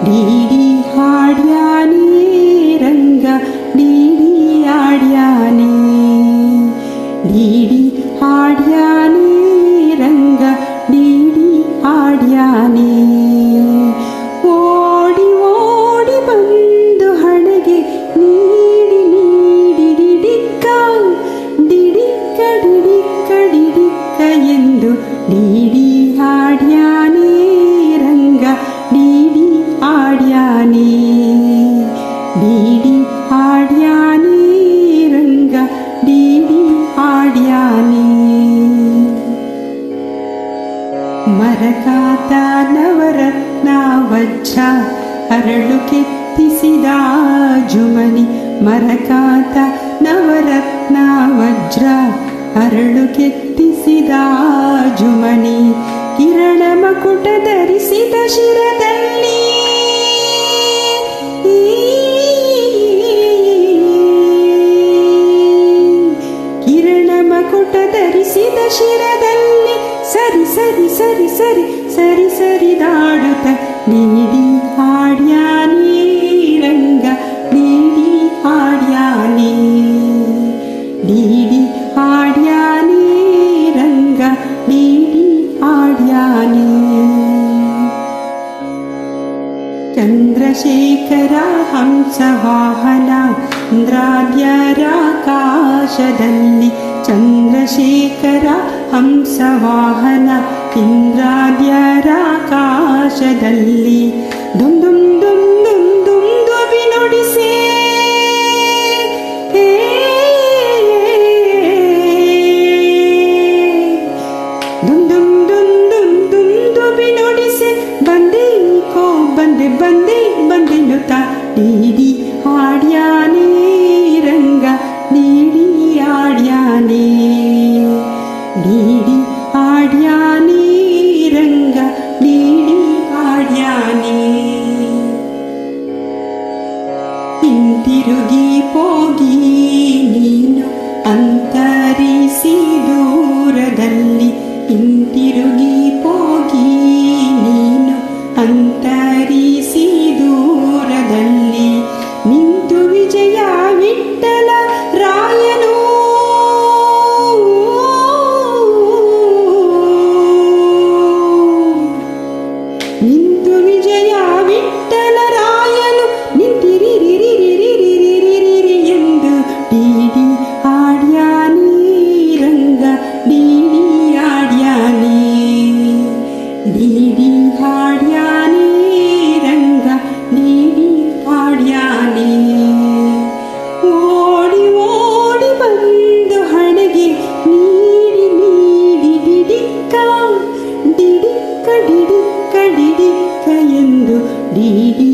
DD ಹಾಡ್ಯಾನೆ ರಂಗ DD ಆಡ್ಯಾನೆ, DD ಹಾಡ್ಯಾನೆ ರಂಗ DD ಆಡ್ಯಾನೆ. ಓಡಿ ಓಡಿ ಬಂದು ಹಣೆಗೆ ನೀಡಿ ನೀಡಿ ಡಿಡಿಕ್ಕ ಡಿಡಿಕ್ಕ ಡಿಡಿಕ್ಕ ಡಿಡಿಕ್ಕ ಎಂದು ಡಿಡಿ ಹಾಡ್ಯಾನೆ ರಂಗ ಡಿಡಿ ಆಡ್ಯಾನೆ, ಡಿಡಿ ಆಡ್ಯಾನೆ ರಂಗ ಡಿಡಿ ಆಡ್ಯಾನೆ. ಮರಕಾತ ನವರತ್ನ ವಜ್ರ ಅರಳು ಕೆತ್ತಿಸಿದ ಜುಮನಿ, ಮರಕಾತ ನವರತ್ನ ವಜ್ರ ಅರಳು ಕೆತ್ತಿಸಿದ ಜುಮನಿ. ಕಿರಣ ಮಕುಟ ಧರಿಸಿದ ಶಿರದಲ್ಲಿ, ಕಿರಣ ಮಕುಟ ಧರಿಸಿದ ಶಿರದಲ್ಲಿ ಸರಿ ಸರಿ ಸರಿ ಸರಿ ಸರಿ ಸರಿದಾಡುತ್ತ ಡಿಡಿ ಹಾಡ್ಯಾನೆ ರಂಗ ಡಿಡಿ ಹಾಡ್ಯಾನೆ, ಡಿಡಿ ಹಾಡ್ಯಾನೆ ರಂಗ ಡಿಡಿ ಆಡ್ಯಾನೆ. ಚಂದ್ರಶೇಖರ ಹಂಸವಾಹನ ಇಂದ್ರಾದ್ಯರಾಕಾಶದಲ್ಲಿ, ಚಂದ್ರಶೇಖರ ಹಂಸವಾಹನ ಇಂದ್ರಾದ್ಯರಾಕಾಶದಲ್ಲಿ. ದುಮ್ ದುಮ್ ದುಮ್ ದುಮ್ ದುಮ್ ದುಬಿ ನುಡಿಸೇ ದುಮ್ ದುಮ್ ದುಮ್ ದುಮ್ ದುಮ್ ದುಬಿ ನುಡಿಸೆ ಬಂದೆ ಕೋ ಬಂದೆ ಬಂದೆ ಬಂದೆನ್ನುತ್ತ ಡಿಡಿ ಹಾಡ್ಯಾನೆ ರಂಗ ಡಿಡಿ ಆಡ್ಯಾನೆ, ಡಿಡಿ ಆಡ್ಯಾನೆ ರಂಗ ಡಿಡಿ ಆಡ್ಯಾನೆ. ಹಿಂತಿರುಗಿ ಹೋಗಿ ನೀನು ಅಂತರಿಸಿ ದೂರದಲ್ಲಿ, ಹಿಂತಿರುಗಿ ಹೋಗಿ ನೀನು ಅಂತರಿಸಿ ದೂರದಲ್ಲಿ. ನಿಂತು ವಿಜಯ ವಿಠ್ಠಲ ರಾಯನು ನಿಂತು ವಿಜಯ ವಿಠ್ಠಲ ರಾಯನು ನಿಂತಿರಿರಿರಿರಿರಿರಿರಿರಿರಿ ಎಂದು ಡಿಡಿ ಆಡ್ಯಾನೆ ರಂಗ ಡಿಡಿ ಆಡ್ಯಾನೆ, ಡಿಡಿ ಹಾಡ್ಯಾನೆ ರಂಗ ಡಿಡಿ ಆಡ್ಯಾನೆ. ಓಡಿ ಓಡಿ ಬಂದು ಹಣೆಗೆ ನೀಡಿ ನೀಡಿ ಡಿಡಿಕ್ಕ ಡಿಡಿಕ್ಕ ಡಿಡಿಕ್ಕ ಡಿಡಿಕ್ಕ ಎಂದು ಡಿಡಿ